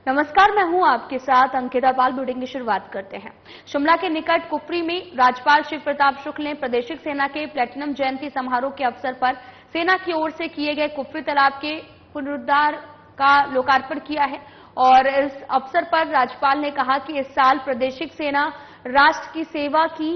नमस्कार, मैं हूं आपके साथ अंकिता पाल। बुलेटिन की शुरुआत करते हैं। शिमला के निकट कुफरी में राज्यपाल शिव प्रताप शुक्ल ने प्रादेशिक सेना के प्लेटिनम जयंती समारोह के अवसर पर सेना की ओर से किए गए कुफरी तालाब के पुनरुद्धार का लोकार्पण किया है और इस अवसर पर राज्यपाल ने कहा कि इस साल प्रादेशिक सेना राष्ट्र की सेवा की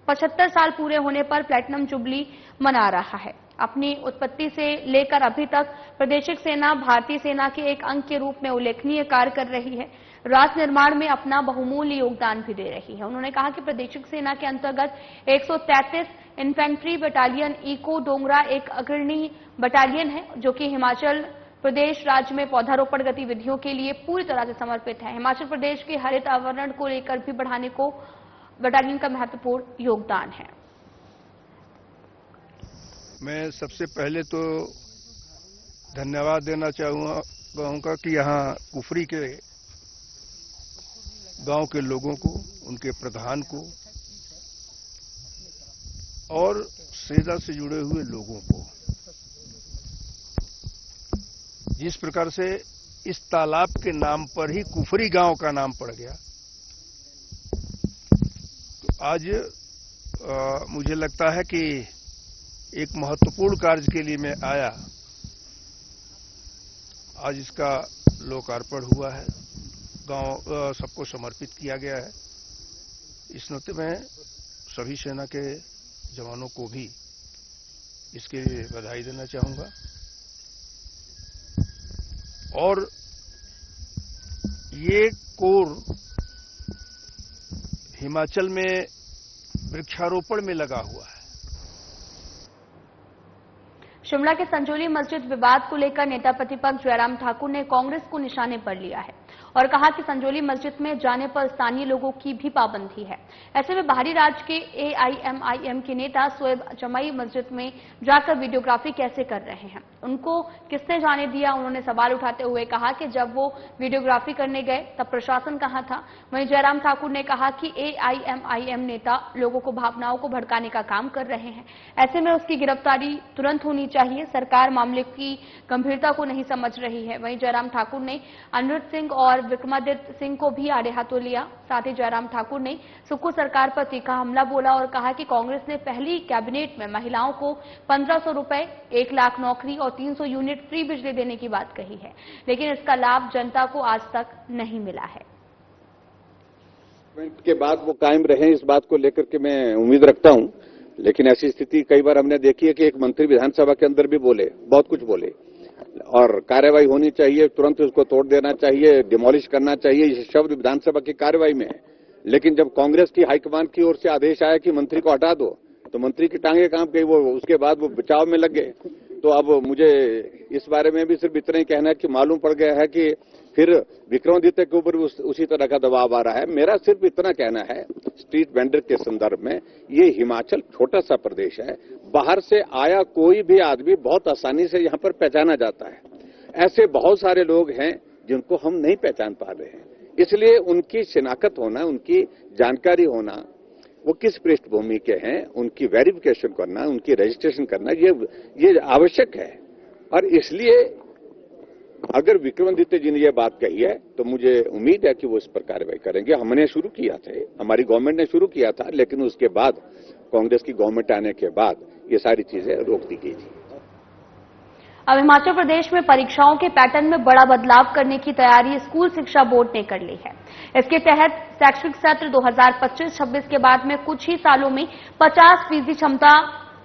75 साल पूरे होने पर प्लेटिनम जुबली मना रहा है। अपनी उत्पत्ति से लेकर अभी तक प्रादेशिक सेना भारतीय सेना के एक अंग के रूप में उल्लेखनीय कार्य कर रही है। राष्ट्र निर्माण में अपना बहुमूल्य योगदान भी दे रही है। उन्होंने कहा कि प्रादेशिक सेना के अंतर्गत 133 इन्फेंट्री बटालियन इको डोंगरा एक अग्रणी बटालियन है, जो कि हिमाचल प्रदेश राज्य में पौधारोपण गतिविधियों के लिए पूरी तरह से समर्पित है। हिमाचल प्रदेश के हरित आवरण को लेकर भी बढ़ाने को बटालियन का महत्वपूर्ण योगदान है। मैं सबसे पहले तो धन्यवाद देना चाहूंगा कि यहाँ कुफरी के गांव के लोगों को, उनके प्रधान को और सेना से जुड़े हुए लोगों को, जिस प्रकार से इस तालाब के नाम पर ही कुफरी गांव का नाम पड़ गया, तो आज मुझे लगता है कि एक महत्वपूर्ण कार्य के लिए मैं आया। आज इसका लोकार्पण हुआ है, गांव सबको समर्पित किया गया है। इस नाते मैं सभी सेना के जवानों को भी इसके लिए बधाई देना चाहूंगा और ये कोर हिमाचल में वृक्षारोपण में लगा हुआ है। शिमला के संजौली मस्जिद विवाद को लेकर नेता प्रतिपक्ष जयराम ठाकुर ने कांग्रेस को निशाने पर लिया है और कहा कि संजौली मस्जिद में जाने पर स्थानीय लोगों की भी पाबंदी है। ऐसे में बाहरी राज्य के AIMIM के नेता शोएब जमाई मस्जिद में जाकर वीडियोग्राफी कैसे कर रहे हैं, उनको किसने जाने दिया। उन्होंने सवाल उठाते हुए कहा कि जब वो वीडियोग्राफी करने गए तब प्रशासन कहां था। वहीं जयराम ठाकुर ने कहा कि AIMIM नेता लोगों को भावनाओं को भड़काने का काम कर रहे हैं। ऐसे में उसकी गिरफ्तारी तुरंत होनी चाहिए। सरकार मामले की गंभीरता को नहीं समझ रही है। वहीं जयराम ठाकुर ने अनिरुद्ध सिंह और विक्रमादित्य सिंह को भी आड़े हाथों लिया। साथ ही जयराम ठाकुर ने सुक्खू सरकार पर तीखा हमला बोला और कहा कि कांग्रेस ने पहली कैबिनेट में महिलाओं को 1500 रुपए, 1 लाख नौकरी और 300 यूनिट फ्री बिजली देने की बात कही है, लेकिन इसका लाभ जनता को आज तक नहीं मिला है। के बाद वो कायम रहे, इस बात को लेकर के मैं उम्मीद रखता हूं। लेकिन ऐसी स्थिति कई बार हमने देखी है कि एक मंत्री विधानसभा के अंदर भी बोले, बहुत कुछ बोले और कार्रवाई होनी चाहिए, तुरंत उसको तोड़ देना चाहिए, डिमोलिश करना चाहिए, ये शब्द विधानसभा की कार्रवाई में है। लेकिन जब कांग्रेस की हाईकमान की ओर से आदेश आया कि मंत्री को हटा दो, तो मंत्री की टांगे कांप गई। वो उसके बाद वो बचाव में लग गए। तो अब मुझे इस बारे में भी सिर्फ इतना ही कहना है कि मालूम पड़ गया है कि फिर विक्रमादित्य के ऊपर उसी तरह का दबाव आ रहा है। मेरा सिर्फ इतना कहना है, स्ट्रीट वेंडर के संदर्भ में, ये हिमाचल छोटा सा प्रदेश है, बाहर से आया कोई भी आदमी बहुत आसानी से यहाँ पर पहचाना जाता है। ऐसे बहुत सारे लोग हैं जिनको हम नहीं पहचान पा रहे हैं, इसलिए उनकी शिनाख्त होना, उनकी जानकारी होना, वो किस पृष्ठभूमि के हैं, उनकी वेरिफिकेशन करना, उनकी रजिस्ट्रेशन करना, ये आवश्यक है। और इसलिए अगर विक्रमादित्य जी ने यह बात कही है तो मुझे उम्मीद है कि वो इस पर कार्रवाई करेंगे। हमने शुरू किया था, हमारी गवर्नमेंट ने शुरू किया था, लेकिन उसके बाद कांग्रेस की गवर्नमेंट आने के बाद ये सारी चीजें रोक दी गई थी। अब हिमाचल प्रदेश में परीक्षाओं के पैटर्न में बड़ा बदलाव करने की तैयारी स्कूल शिक्षा बोर्ड ने कर ली है। इसके तहत शैक्षणिक सत्र 2025-26 के बाद में कुछ ही सालों में 50% क्षमता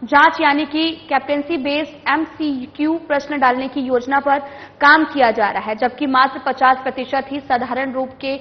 जांच यानी कि कैप्टेंसी बेस्ड MCQ प्रश्न डालने की योजना पर काम किया जा रहा है, जबकि मात्र 50% ही साधारण रूप के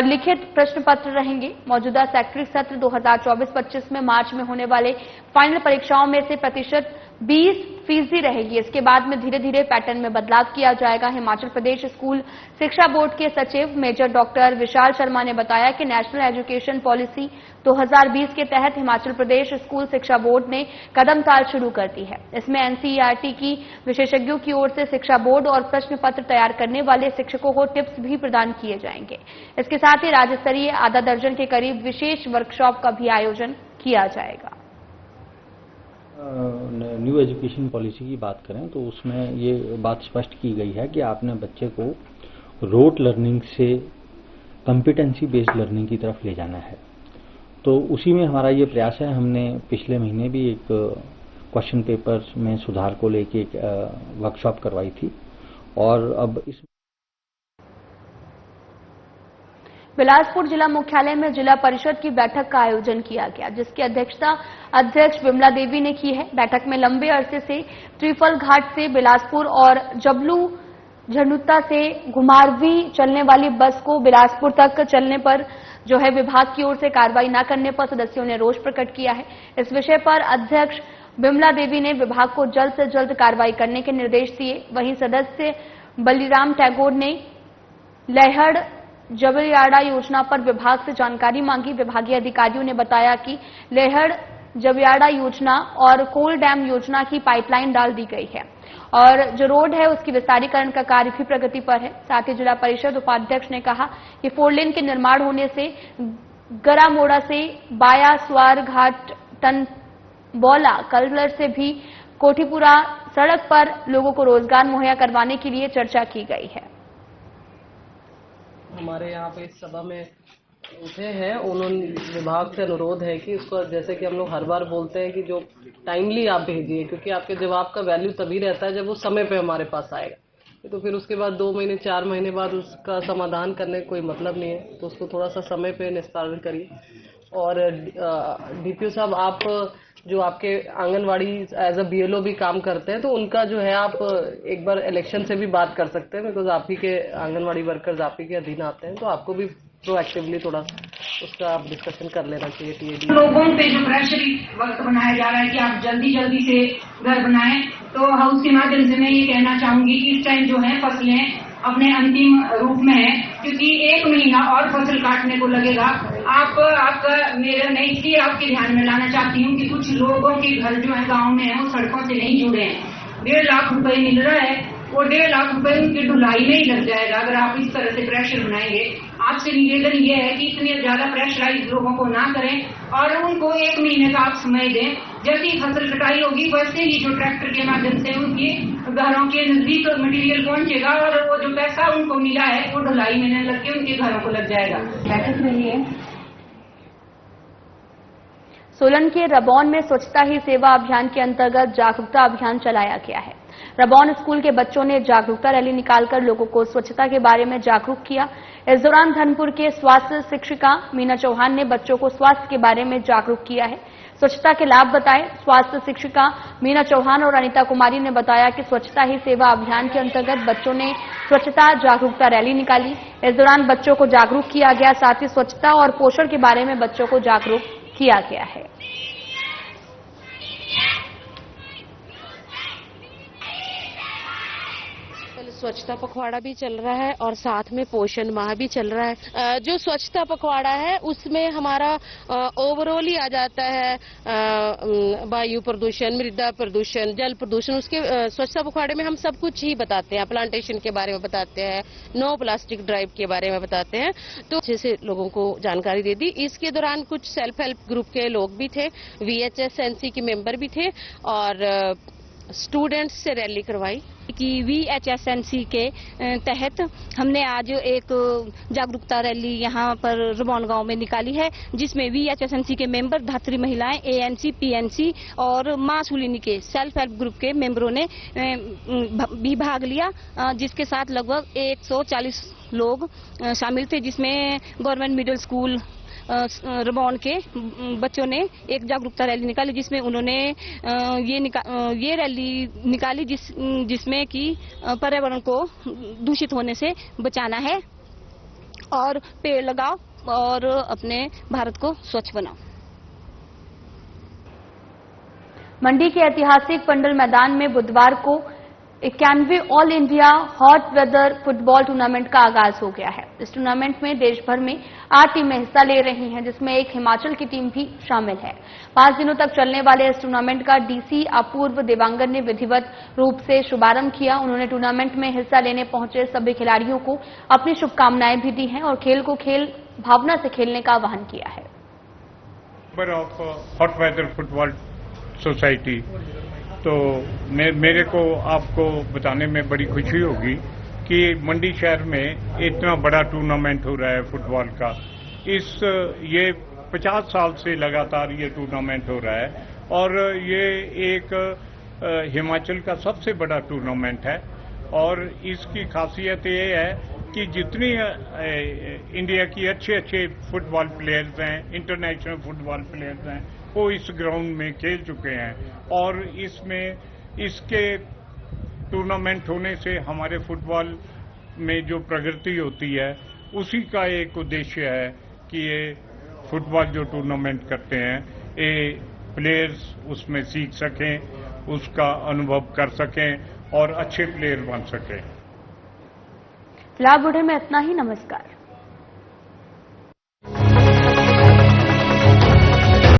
लिखित प्रश्न पत्र रहेंगे। मौजूदा शैक्षणिक सत्र 2024-25 में मार्च में होने वाले फाइनल परीक्षाओं में से प्रतिशत 20% रहेगी। इसके बाद में धीरे धीरे पैटर्न में बदलाव किया जाएगा। हिमाचल प्रदेश स्कूल शिक्षा बोर्ड के सचिव मेजर डॉक्टर विशाल शर्मा ने बताया कि नेशनल एजुकेशन पॉलिसी 2020 के तहत हिमाचल प्रदेश स्कूल शिक्षा बोर्ड ने कदम ताल शुरू कर दी है। इसमें NCERT की विशेषज्ञों की ओर से शिक्षा बोर्ड और प्रश्न पत्र तैयार करने वाले शिक्षकों को टिप्स भी प्रदान किए जाएंगे। इसके साथ ही राज्य स्तरीय आधा दर्जन के करीब विशेष वर्कशॉप का भी आयोजन किया जाएगा। न्यू एजुकेशन पॉलिसी की बात करें तो उसमें ये बात स्पष्ट की गई है कि आपने बच्चे को रोट लर्निंग से कॉम्पिटेंसी बेस्ड लर्निंग की तरफ ले जाना है। तो उसी में हमारा ये प्रयास है। हमने पिछले महीने भी एक क्वेश्चन पेपर में सुधार को लेके एक वर्कशॉप करवाई थी और अब इस बिलासपुर जिला मुख्यालय में जिला परिषद की बैठक का आयोजन किया गया, जिसकी अध्यक्षता अध्यक्ष विमला देवी ने की है। बैठक में लंबे अरसे से त्रिफल घाट से बिलासपुर और जबलू झंडुता से घुमारवी चलने वाली बस को बिलासपुर तक चलने पर जो है विभाग की ओर से कार्रवाई न करने पर सदस्यों ने रोष प्रकट किया है। इस विषय पर अध्यक्ष विमला देवी ने विभाग को जल्द से जल्द कार्रवाई करने के निर्देश दिए। वहीं सदस्य बलिराम टैगोर ने लहड़ जबियाड़ा योजना पर विभाग से जानकारी मांगी। विभागीय अधिकारियों ने बताया कि लहड़ जबियाड़ा योजना और कोल डैम योजना की पाइपलाइन डाल दी गई है और जो रोड है उसकी विस्तारीकरण का कार्य भी प्रगति पर है। साथ ही जिला परिषद उपाध्यक्ष ने कहा कि 4 लेन के निर्माण होने से गरामोड़ा से बाया स्वार घाट टनबौला कलर से भी कोठीपुरा सड़क पर लोगों को रोजगार मुहैया करवाने के लिए चर्चा की गई है। हमारे यहाँ पे इस सभा में उठे हैं, उन्होंने विभाग से अनुरोध है कि उसको, जैसे कि हम लोग हर बार बोलते हैं कि जो टाइमली आप भेजिए, क्योंकि आपके जवाब का वैल्यू तभी रहता है जब वो समय पे हमारे पास आएगा। तो फिर उसके बाद 2 महीने 4 महीने बाद उसका समाधान करने का कोई मतलब नहीं है। तो उसको थोड़ा सा समय पे निस्तारण करिए। और डीपीओ साहब, आप जो आपके आंगनवाड़ी एज अ बीएलओ भी काम करते हैं, तो उनका जो है आप एक बार इलेक्शन से भी बात कर सकते हैं, बिकॉज आप ही के आंगनवाड़ी वर्कर्स आप ही के अधीन आते हैं, तो आपको भी प्रोएक्टिवली थोड़ा उसका आप डिस्कशन कर लेना चाहिए। टीएडी लोगों पे जो प्रेशर वक्त बनाया जा रहा है कि आप जल्दी जल्दी से घर बनाएं, तो हाउस के माध्यम से मैं ये कहना चाहूंगी कि इस टाइम जो है फसलें अपने अंतिम रूप में है, क्योंकि 1 महीना और फसल काटने को लगेगा। आपका मेरा नहीं, इसलिए आपके ध्यान में लाना चाहती हूँ कि कुछ लोगों के घर जो है गाँव में है वो सड़कों से नहीं जुड़े हैं। 1.5 लाख रुपए मिल रहा है, वो 1.5 लाख रुपए उनकी ढुलाई में ही लग जाएगा अगर आप इस तरह से प्रेशर बनाएंगे। आपसे निवेदन ये है कि इतने ज्यादा प्रेशराइज लोगों को ना करें और उनको 1 महीने का आप समय दें। जैसी फसल कटाई होगी वैसे ही जो ट्रैक्टर के माध्यम से उनकी घरों के नजदीक मटेरियल पहुंचेगा और वो जो पैसा उनको मिला है वो ढुलाई में लग के उनके घरों को लग जाएगा। बैठक रही है। सोलन के रबौन में स्वच्छता ही सेवा अभियान के अंतर्गत जागरूकता अभियान चलाया गया है। रबौन स्कूल के बच्चों ने जागरूकता रैली निकालकर लोगों को स्वच्छता के बारे में जागरूक किया। इस दौरान धनपुर के स्वास्थ्य शिक्षिका मीना चौहान ने बच्चों को स्वास्थ्य के बारे में जागरूक किया है, स्वच्छता के लाभ बताए। स्वास्थ्य शिक्षिका मीना चौहान और अनिता कुमारी ने बताया कि स्वच्छता ही सेवा अभियान के अंतर्गत बच्चों ने स्वच्छता जागरूकता रैली निकाली। इस दौरान बच्चों को जागरूक किया गया, साथ ही स्वच्छता और पोषण के बारे में बच्चों को जागरूक किया गया है। स्वच्छता पखवाड़ा भी चल रहा है और साथ में पोषण माह भी चल रहा है। जो स्वच्छता पखवाड़ा है उसमें हमारा ओवरऑल ही आ जाता है वायु प्रदूषण, मृदा प्रदूषण, जल प्रदूषण। उसके स्वच्छता पखवाड़े में हम सब कुछ ही बताते हैं, प्लांटेशन के बारे में बताते हैं, नो प्लास्टिक ड्राइव के बारे में बताते हैं, तो अच्छे से लोगों को जानकारी दे दी। इसके दौरान कुछ सेल्फ हेल्प ग्रुप के लोग भी थे, VHSNC के मेंबर भी थे और स्टूडेंट्स से रैली करवाई। कि VHSNC के तहत हमने आज एक जागरूकता रैली यहाँ पर रबौन गांव में निकाली है, जिसमें VHSNC के मेंबर, धात्री महिलाएं, ANC, PNC और मां सुलिनी के सेल्फ हेल्प ग्रुप के मेंबरों ने भी भाग लिया, जिसके साथ लगभग 140 लोग शामिल थे, जिसमें गवर्नमेंट मिडिल स्कूल रबौन के बच्चों ने एक जागरूकता रैली निकाली, जिसमें उन्होंने ये रैली निकाली जिसमें कि पर्यावरण को दूषित होने से बचाना है और पेड़ लगाओ और अपने भारत को स्वच्छ बनाओ। मंडी के ऐतिहासिक पंडल मैदान में बुधवार को 91वें all India hot weather football tournament का आगाज हो गया है। इस टूर्नामेंट में देश भर में 8 टीमें हिस्सा ले रही हैं, जिसमें एक हिमाचल की टीम भी शामिल है। 5 दिनों तक चलने वाले इस टूर्नामेंट का डीसी अपूर्व देवांगन ने विधिवत रूप से शुभारंभ किया। उन्होंने टूर्नामेंट में हिस्सा लेने पहुंचे सभी खिलाड़ियों को अपनी शुभकामनाएं भी दी हैं और खेल को खेल भावना से खेलने का आह्वान किया है। हॉट वेदर फुटबॉल सोसाइटी, तो मेरे को आपको बताने में बड़ी खुशी होगी कि मंडी शहर में इतना बड़ा टूर्नामेंट हो रहा है फुटबॉल का। ये 50 साल से लगातार ये टूर्नामेंट हो रहा है और ये एक हिमाचल का सबसे बड़ा टूर्नामेंट है। और इसकी खासियत ये है कि जितनी इंडिया की अच्छे फुटबॉल प्लेयर्स हैं, इंटरनेशनल फुटबॉल प्लेयर्स हैं, वो इस ग्राउंड में खेल चुके हैं। और इसके टूर्नामेंट होने से हमारे फुटबॉल में जो प्रगति होती है उसी का एक उद्देश्य है कि ये फुटबॉल जो टूर्नामेंट करते हैं ये प्लेयर्स उसमें सीख सकें, उसका अनुभव कर सकें और अच्छे प्लेयर बन सकें। फिलहाल बुलेटिन में इतना ही। नमस्कार।